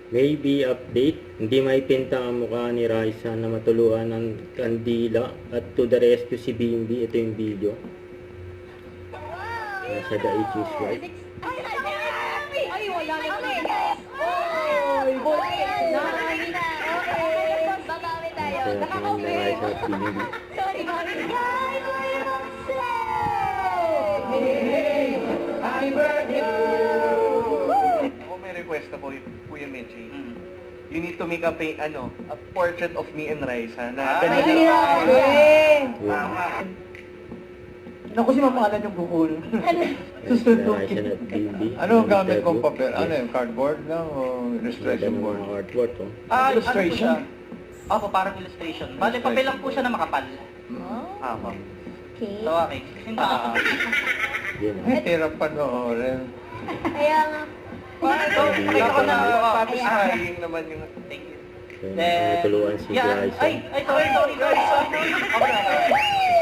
Maybe update, hindi maipinta ang mukha ni Raisa na matuluan ng kandila at to the rescue si Bimbi. Ito yung video. Nasa The Itch is Right. Ay, wala na Oy, boy. Nakakawin na. Okay. Babawi tayo. Ito yung Raisa at Bimbi. Sorry, mami. Happy birthday! Ako may request ako, Kuya Mitchie. You need to make a portrait of me and Raisa na Ay, Tama. Naku, si mapangalan yung bukol. Raisa at Bimbi. Ano ang gamit kong papel? Ano yung cardboard lang o illustration Illustration board? mga artwork, oh. Illustration. Opo, parang illustration. Bale, papel lang po siya na makapal. Opo. Okay. So, okay. Kasi Yan, oh. Hirap panoorin. Kaya nga. So, nakita ko na. Satisfying naman yung... Thank you. Ito yung matuluan si Raisa. Ay, sorry. Okay na.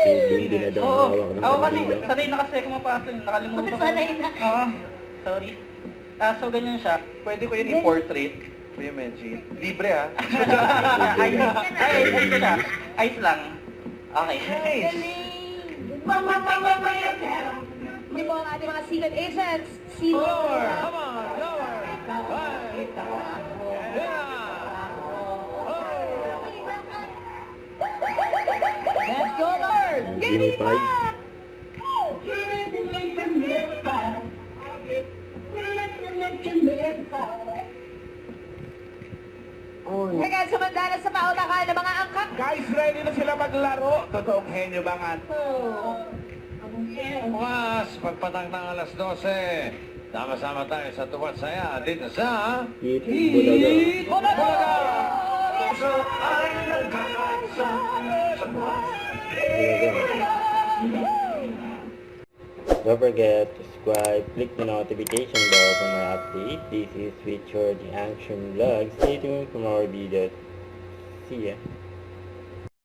Si Bimbi na daw Oo. mahawak ng Ako kasi, kandila. sanay na kasi ako mapasa yun. Nakalimutan ko. Sanay na. Oo. Sorry. So, ganyan siya. Pwede ko yun i-portrait, Kuya Mitchie. Libre ah. Ayos ko siya. Ayos lang. Okay. Hindi po ang ating mga secret agents. Silver. Let's go, Lord. Bimbi 5. Teka, sumandala sa paunakan ng mga angkat. Guys, ready na sila maglaro. Totoong henyo ba nga? Bukas, pagpatang ng alas 12, sama-sama tayo sa tuwat saya dito sa... Hit Bulaga. Don't forget to subscribe, click the notification bell for more update. This is Richard the Action Vlog. Stay tuned for more videos. See ya.